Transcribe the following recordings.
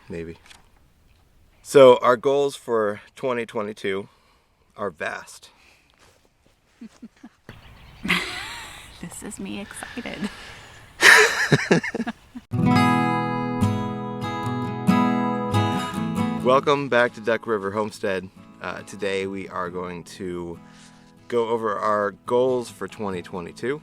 maybe. So our goals for 2022 are vast. This is me excited. Welcome back to Duck River Homestead. Today we are going to go over our goals for 2022.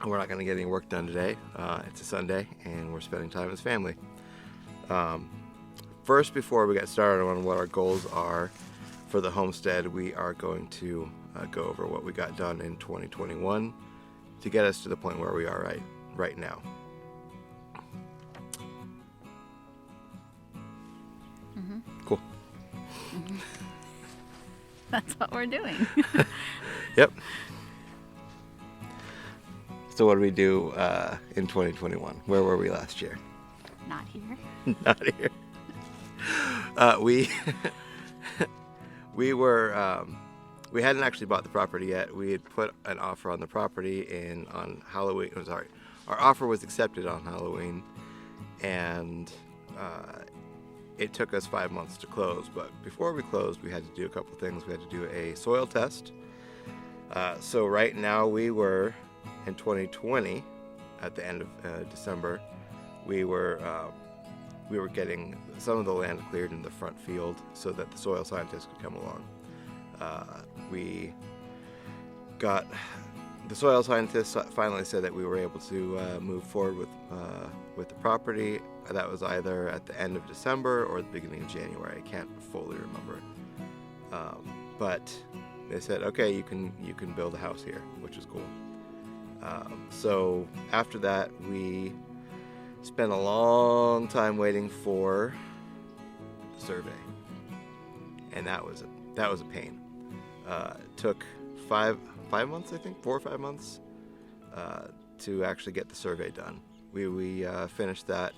We're not going to get any work done today. It's a Sunday and we're spending time as family. First, before we get started on what our goals are for the homestead, we are going to go over what we got done in 2021 to get us to the point where we are right now. Mm-hmm. Cool. Mm-hmm. That's what we're doing. Yep. So what did we do in 2021? Where were we last year? Not here. Not here. We hadn't actually bought the property yet. We had put an offer on the property on Halloween. Oh, sorry, our offer was accepted on Halloween, and it took us 5 months to close. But before we closed, we had to do a couple things. We had to do a soil test. So right now we were in 2020, at the end of December, we were getting some of the land cleared in the front field so that the soil scientists could come along. We got the soil scientists finally said that we were able to move forward with the property. That was either at the end of December or the beginning of January. I can't fully remember. But they said, okay, you can build a house here, which is cool. So after that, we spent a long time waiting for the survey, and that was a pain. It took 5 months, I think, 4 or 5 months to actually get the survey done. We finished that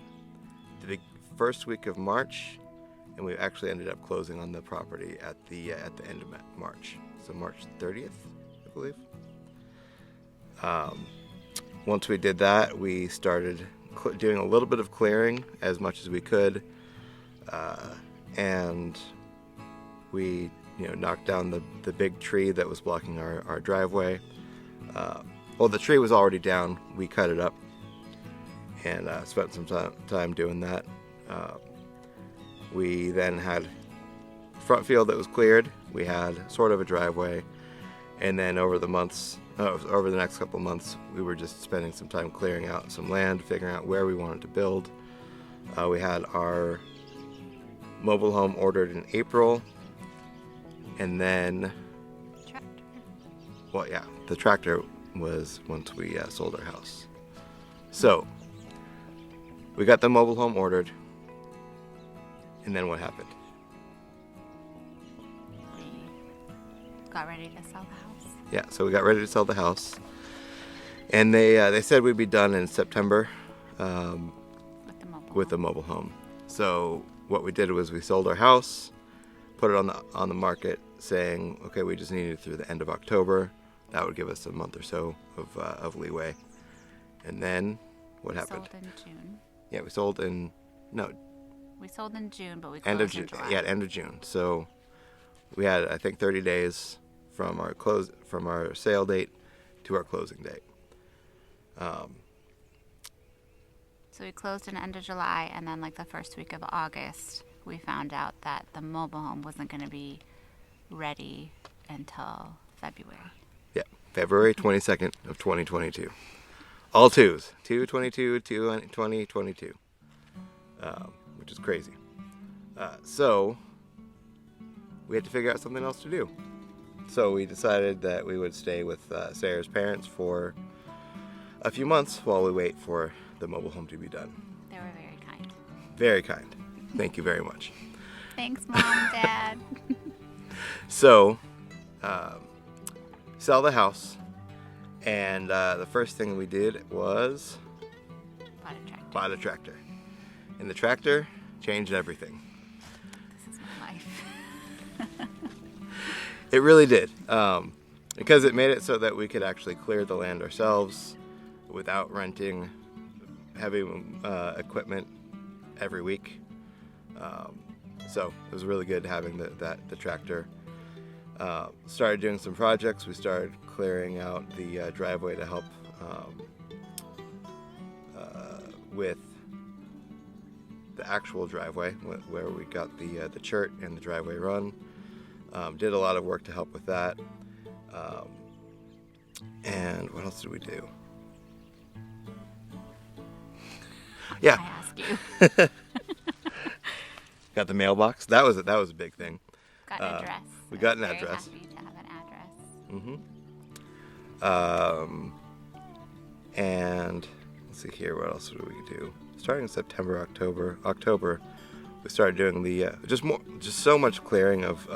the first week of March, and we actually ended up closing on the property at the end of March, so March 30th, I believe. Once we did that, we started doing a little bit of clearing as much as we could, and we knocked down the big tree that was blocking our driveway. Well, the tree was already down. We cut it up and spent some time doing that. We then had front field that was cleared. We had sort of a driveway, and then over the next couple of months, we were just spending some time clearing out some land, figuring out where we wanted to build. We had our mobile home ordered in April, and then the tractor was once we sold our house. So we got the mobile home ordered, and then what happened? We got ready to sell the house. Yeah, so we got ready to sell the house, and they said we'd be done in September with the mobile home. So what we did was we sold our house, put it on the market, saying, okay, we just need it through the end of October. That would give us a month or so of leeway. And then what happened? We sold in June. Yeah, we sold in June, but we closed in July. Yeah, end of June. So we had, I think, 30 days from our sale date to our closing date. So we closed in end of July, and then like the first week of August, we found out that the mobile home wasn't going to be ready until February. Yeah, February 22nd of 2022. All twos. 2/22, 2/20/22. Which is crazy. So we had to figure out something else to do. So we decided that we would stay with Sarah's parents for a few months while we wait for the mobile home to be done. They were very kind. Very kind. Thank you very much. Thanks, Mom, Dad. So, sell the house, and the first thing we did was bought a tractor. And the tractor changed everything. This is my life. It really did, because it made it so that we could actually clear the land ourselves without renting heavy equipment every week. So it was really good having the tractor. Started doing some projects. We started clearing out the driveway to help with the actual driveway where we got the chert and the driveway run. Did a lot of work to help with that. And what else did we do? Yeah. I ask you. Got the mailbox. That was a big thing. Got an address. We got an Very address. happy to have an address. And let's see here. What else did we do? Starting in September, October, we started doing the just so much clearing of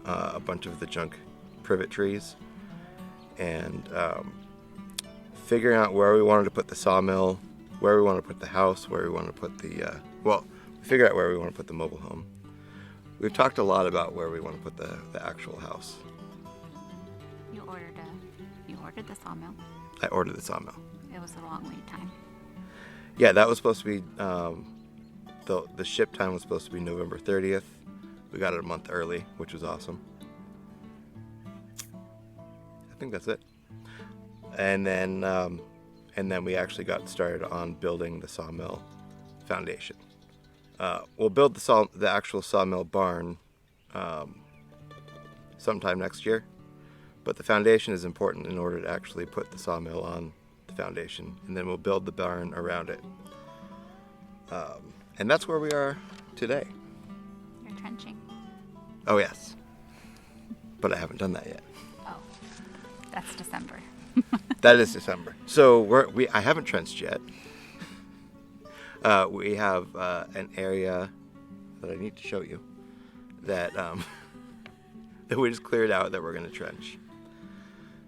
a bunch of the junk privet trees, and figuring out where we wanted to put the sawmill, where we wanted to put the house, where we wanted to put the figure out where we want to put the mobile home. We've talked a lot about where we want to put the actual house. You ordered the sawmill. I ordered the sawmill. It was a long lead time. Yeah, that was supposed to be, the ship time was supposed to be November 30th. We got it a month early, which was awesome. I think that's it. And then we actually got started on building the sawmill foundation. We'll build the actual sawmill barn sometime next year, but the foundation is important in order to actually put the sawmill on the foundation, and then we'll build the barn around it. And that's where we are today. You're trenching. Oh yes, but I haven't done that yet. Oh, that's December. That is December. So I haven't trenched yet. We have an area that I need to show you that that we just cleared out that we're going to trench.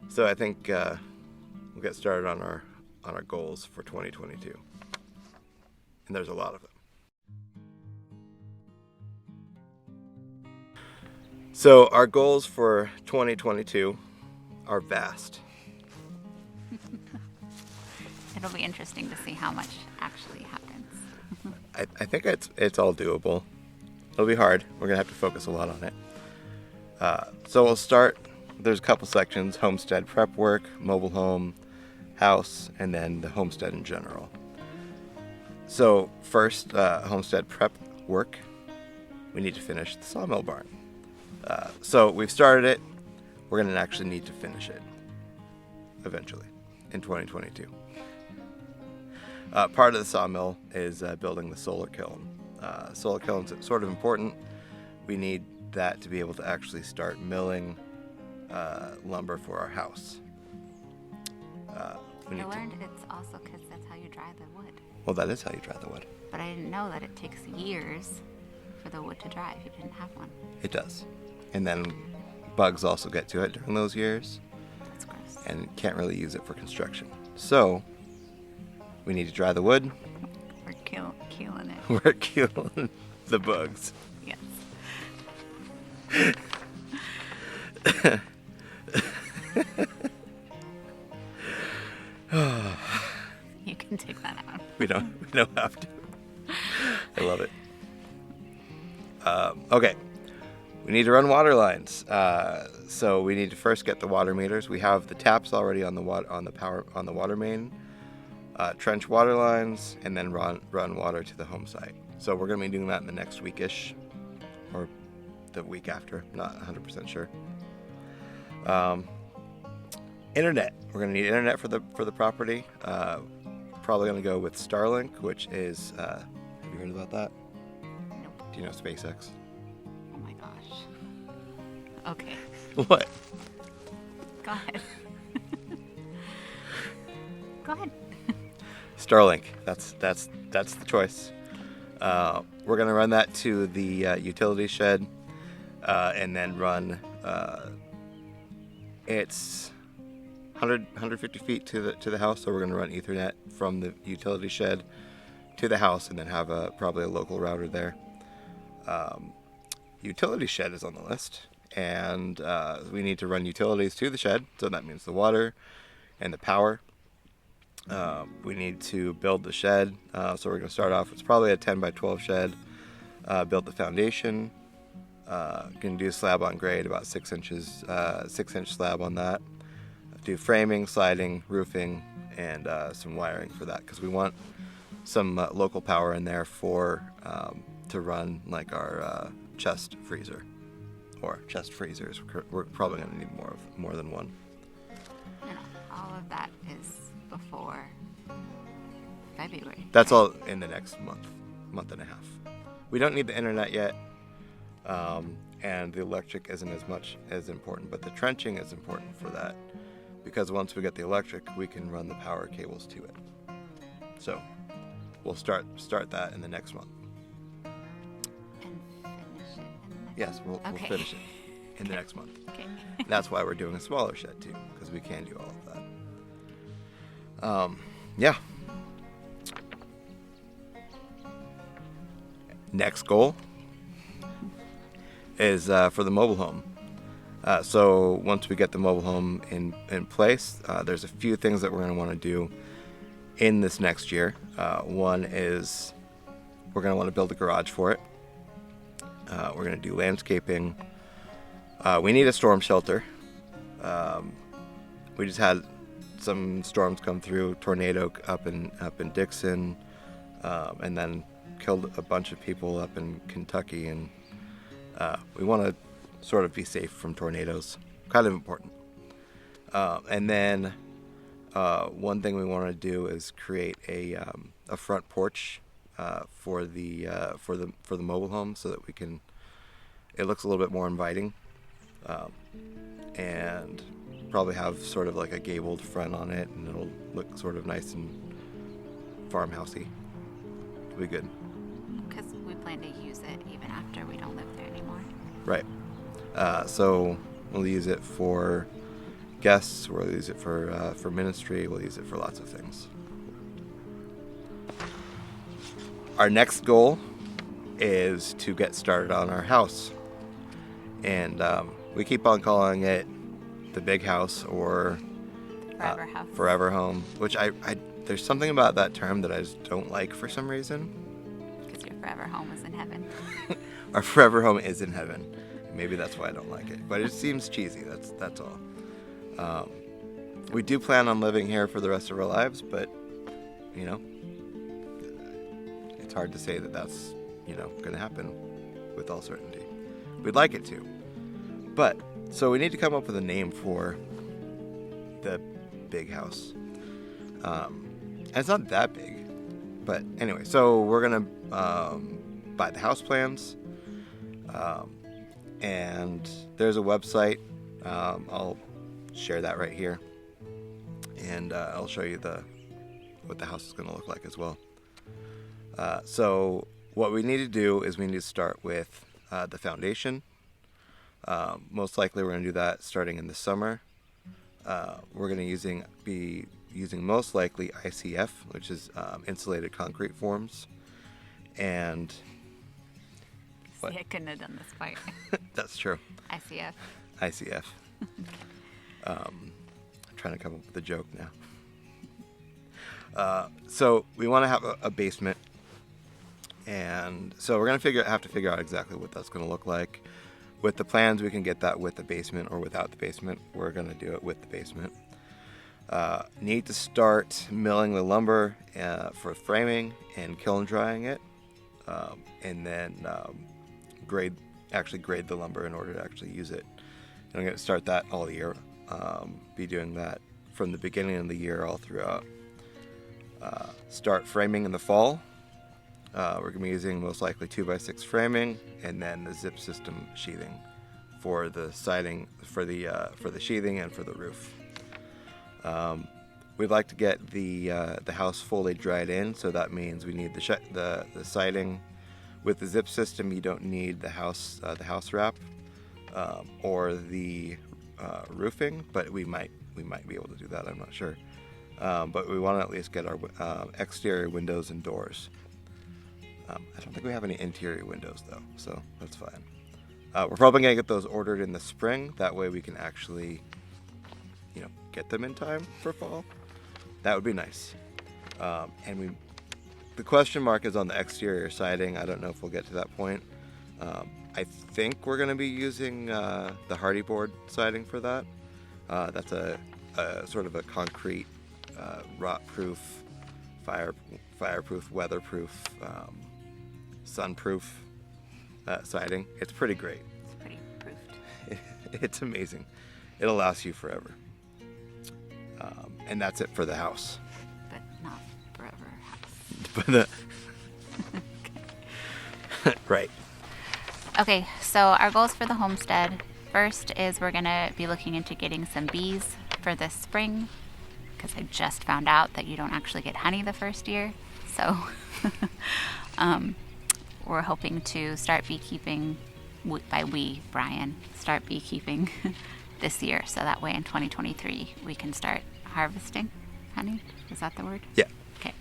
So I think we'll get started on our goals for 2022, and there's a lot of them. So our goals for 2022 are vast. It'll be interesting to see how much actually happens. I think it's all doable. It'll be hard. We're gonna have to focus a lot on it. So we'll start. There's a couple sections: homestead prep work, mobile home, house, and then the homestead in general. So first, homestead prep work. We need to finish the sawmill barn. So we've started it. We're gonna actually need to finish it eventually in 2022. Part of the sawmill is building the solar kiln. Solar kiln's sort of important. We need that to be able to actually start milling lumber for our house. I learned it's also because that's how you dry the wood. Well, that is how you dry the wood. But I didn't know that it takes years for the wood to dry if you didn't have one. It does. And then bugs also get to it during those years. That's gross. And can't really use it for construction. So we need to dry the wood. We're killing it. We're killing the bugs. Yes. You can take that out. We don't have to. I love it. Okay. We need to run water lines. So we need to first get the water meters. We have the taps already on the water main. Trench water lines, and then run water to the home site. So we're going to be doing that in the next weekish, or the week after. Not 100% sure. Internet. We're going to need internet for the property. Probably going to go with Starlink, which is. Have you heard about that? Nope. Do you know SpaceX? Oh my gosh. Okay. What? Go ahead. Go ahead. Starlink. That's the choice. We're gonna run that to the utility shed, and then run. It's 150 feet to the house, so we're gonna run Ethernet from the utility shed to the house, and then have probably a local router there. Utility shed is on the list, and we need to run utilities to the shed, so that means the water and the power. We need to build the shed, so we're going to start off. It's probably a 10 by 12 shed. built the foundation. Gonna do slab on grade, about 6 inches, 6-inch slab on that. Do framing, siding, roofing, and some wiring for that, because we want some local power in there for to run like our chest freezer or chest freezers. We're probably gonna need more than one. And all of that is before February. That's all in the next month and a half. We don't need the internet yet, and the electric isn't as much as important, but the trenching is important for that, because once we get the electric, we can run the power cables to it. So we'll start that in the next month. And finish it in the next Yes, we'll finish it in the next month. Okay. That's why we're doing a smaller shed too, because we can do all of that. Yeah. Next goal is for the mobile home. So once we get the mobile home in place, there's a few things that we're going to want to do in this next year. One is we're going to want to build a garage for it. We're going to do landscaping. We need a storm shelter. We just had some storms come through, tornado up in Dixon, and then killed a bunch of people up in Kentucky, and we want to sort of be safe from tornadoes. Kind of important. And then one thing we want to do is create a front porch for the mobile home, so that it looks a little bit more inviting, and probably have sort of like a gabled front on it, and it'll look sort of nice and farmhousey. It'll be good. Because we plan to use it even after we don't live there anymore. Right. So we'll use it for guests. We'll use it for ministry. We'll use it for lots of things. Our next goal is to get started on our house, and we keep on calling it the big house or forever home, which I there's something about that term that I just don't like for some reason. Because your forever home is in heaven. Our forever home is in heaven. Maybe that's why I don't like it, but it seems cheesy. That's all. We do plan on living here for the rest of our lives, but it's hard to say that that's going to happen with all certainty. We'd like it to, but so we need to come up with a name for the big house. And it's not that big, but anyway. So we're gonna buy the house plans. And there's a website. I'll share that right here, and I'll show you what the house is going to look like as well. So what we need to do is we need to start with the foundation. Most likely we're going to do that starting in the summer. We're going to be using most likely ICF, which is insulated concrete forms, and See, I couldn't have done this part. That's true. ICF. I'm trying to come up with a joke now. So we want to have a basement, and so we're going to have to figure out exactly what that's going to look like. With the plans, we can get that with the basement or without the basement. We're going to do it with the basement. Need to start milling the lumber for framing and kiln drying it, and then grade the lumber in order to actually use it. And I'm going to start that all year. Be doing that from the beginning of the year all throughout. Start framing in the fall. We're going to be using most likely 2x6 framing, and then the zip system sheathing for the siding, for the sheathing and for the roof. We'd like to get the house fully dried in, so that means we need the siding. With the zip system, you don't need the house wrap or the roofing, but we might be able to do that. I'm not sure, but we want to at least get our exterior windows and doors. I don't think we have any interior windows though, so that's fine. We're probably gonna get those ordered in the spring. That way we can actually, get them in time for fall. That would be nice. And we the question mark is on the exterior siding. I don't know if we'll get to that point. I think we're going to be using the hardy board siding for that. That's a sort of a concrete, rot-proof, fireproof, weatherproof, sunproof siding. It's pretty great. It's pretty proofed. It's amazing. It'll last you forever. And that's it for the house. But not forever house. But right. Okay, so our goals for the homestead. First is we're going to be looking into getting some bees for this spring, because I just found out that you don't actually get honey the first year. So we're hoping to start beekeeping, Brian, start beekeeping this year. So that way in 2023 we can start harvesting honey. Is that the word? Yeah. Okay.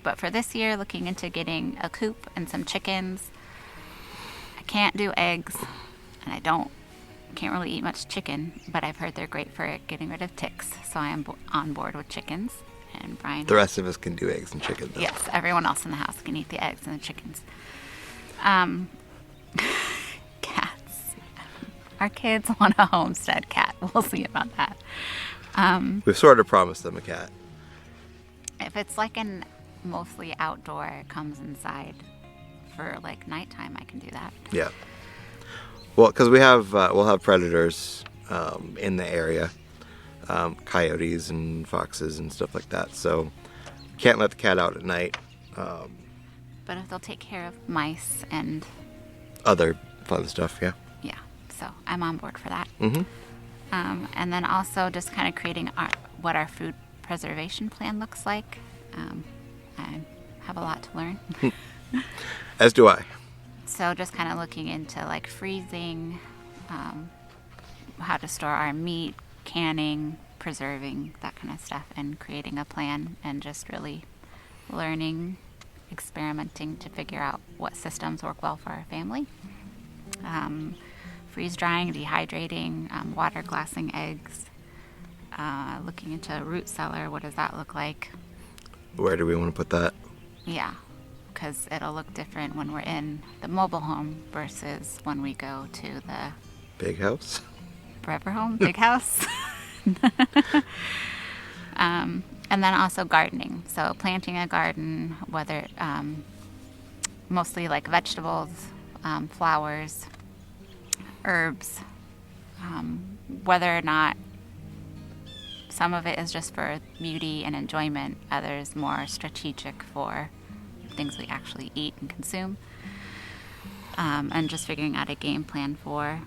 But for this year, looking into getting a coop and some chickens. I can't do eggs, and I can't really eat much chicken, but I've heard they're great for getting rid of ticks, so I am on board with chickens. And Brian, the rest of us can do eggs and chicken, though. Yes, everyone else in the house can eat the eggs and the chickens. Cats. Our kids want a homestead cat. We'll see about that. We've sort of promised them a cat. If it's like an mostly outdoor, it comes inside for like nighttime, I can do that. Yeah. Well, because we'll have predators in the area, coyotes and foxes and stuff like that. So can't let the cat out at night. But if they'll take care of mice and other fun stuff, yeah. Yeah. So I'm on board for that. Mm-hmm. And then also just kind of creating what our food preservation plan looks like. I have a lot to learn. As do I. So just kind of looking into like freezing, how to store our meat, canning, preserving, that kind of stuff, and creating a plan, and just really learning, experimenting to figure out what systems work well for our family. Freeze drying, dehydrating, water glassing eggs, looking into a root cellar. What does that look like? Where do we want to put that? Yeah, because it'll look different when we're in the mobile home versus when we go to the big house. Forever home, big house. And then also gardening. So planting a garden, whether mostly like vegetables, flowers, herbs, whether or not some of it is just for beauty and enjoyment, others more strategic for things we actually eat and consume. And just figuring out a game plan for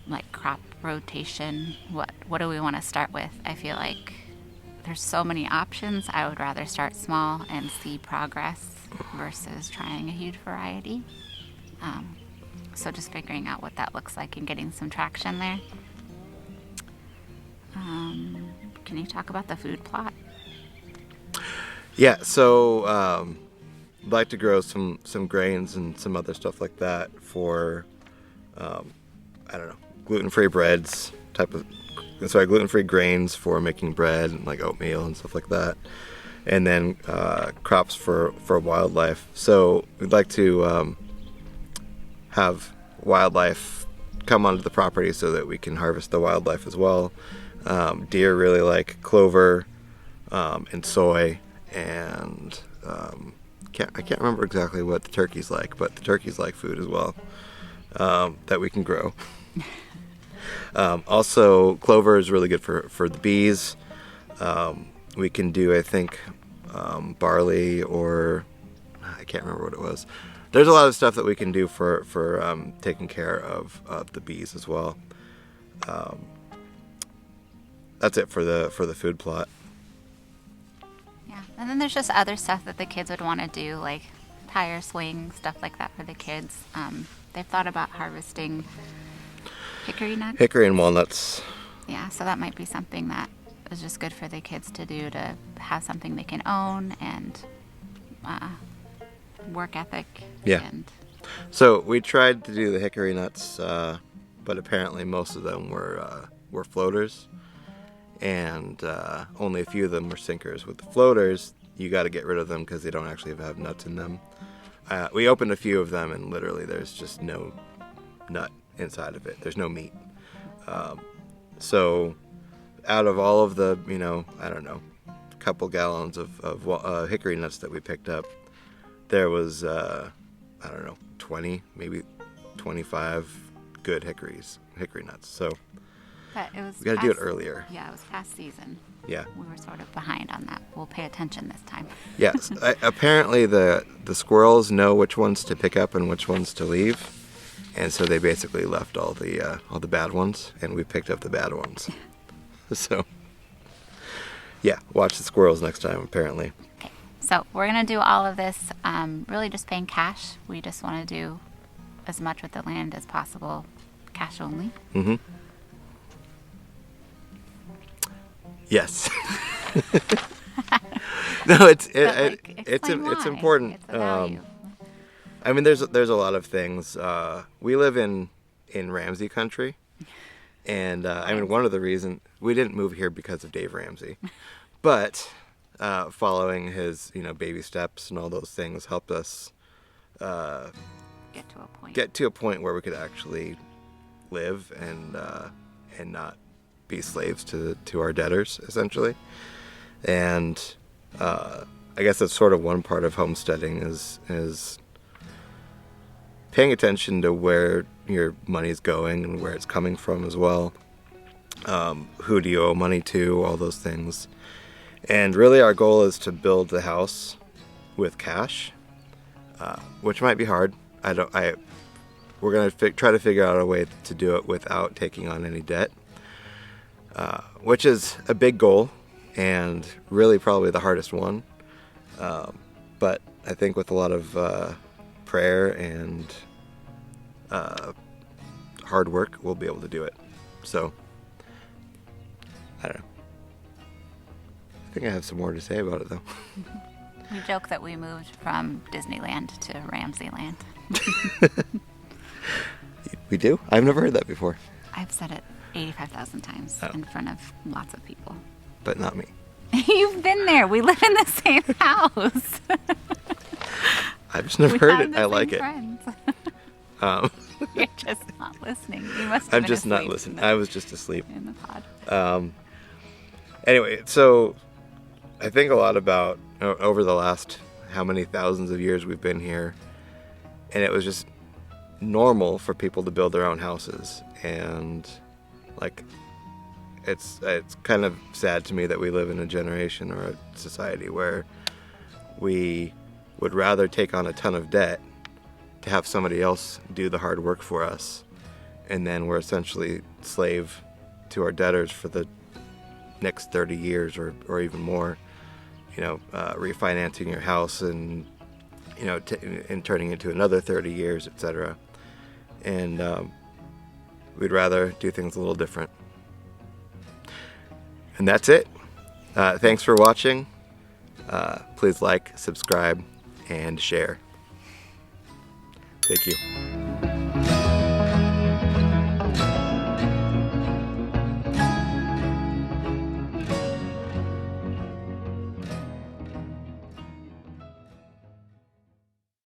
like crop rotation. What do we want to start with? I feel like there's so many options. I would rather start small and see progress versus trying a huge variety. So just figuring out what that looks like and getting some traction there. Can you talk about the food plot? Yeah, so I'd like to grow some grains and some other stuff like that for, I don't know, gluten-free breads, gluten-free grains for making bread and like oatmeal and stuff like that. And then crops for wildlife. So we'd like to have wildlife come onto the property so that we can harvest the wildlife as well. Deer really like clover and soy, and I can't remember exactly what the turkeys like, but the turkeys like food as well that we can grow. Also, clover is really good for the bees. We can do, I think, barley, or I can't remember what it was. There's a lot of stuff that we can do for taking care of the bees as well. That's it for the food plot. Yeah, and then there's just other stuff that the kids would want to do, like tire swing, stuff like that for the kids. They've thought about harvesting hickory nuts. Hickory and walnuts. Yeah, so that might be something that is just good for the kids to do, to have something they can own, and work ethic. Yeah. So we tried to do the hickory nuts, but apparently most of them were floaters, and only a few of them were sinkers. With the floaters, you got to get rid of them because they don't actually have nuts in them. We opened a few of them, and literally there's just no nut inside of it. There's no meat. So out of all of the, I don't know, couple gallons of hickory nuts that we picked up, there was, 20, maybe 25 good hickory nuts. So but it was we got to do it earlier. Yeah, it was past season. Yeah. We were sort of behind on that. We'll pay attention this time. Yes. Apparently the squirrels know which ones to pick up and which ones to leave. And so they basically left all the bad ones, and we picked up the bad ones. So, yeah, watch the squirrels next time, apparently. Okay, so we're going to do all of this really just paying cash. We just want to do as much with the land as possible, cash only. Mm-hmm. Yes. No, it's important. It's a value. I mean, there's a lot of things. We live in Ramsey country, and I mean, one of the reasons we didn't move here because of Dave Ramsey, but following his baby steps and all those things helped us get to a point where we could actually live and not be slaves to our debtors, essentially. And I guess that's sort of one part of homesteading is paying attention to where your money's going and where it's coming from as well. Who do you owe money to? All those things. And really our goal is to build the house with cash, which might be hard. We're going to try to figure out a way to do it without taking on any debt, which is a big goal and really probably the hardest one. But I think with a lot of prayer and hard work, we'll be able to do it. So, I don't know. I think I have some more to say about it, though. We joke that we moved from Disneyland to Ramsey Land. We do? I've never heard that before. I've said it 85,000 times in front of lots of people. But not me. You've been there. We live in the same house. I've just never heard it. I like it. You're just not listening. You must have I'm been just not asleep listening. I was just asleep. in the pod. Anyway, so I think a lot about over the last how many thousands of years we've been here, and it was just normal for people to build their own houses, and like it's kind of sad to me that we live in a generation or a society where we would rather take on a ton of debt to have somebody else do the hard work for us, and then we're essentially slave to our debtors for the next 30 years or even more, refinancing your house and and turning into another 30 years, etc. And we'd rather do things a little different. And that's it. Thanks for watching. Please like, subscribe, and share. Thank you.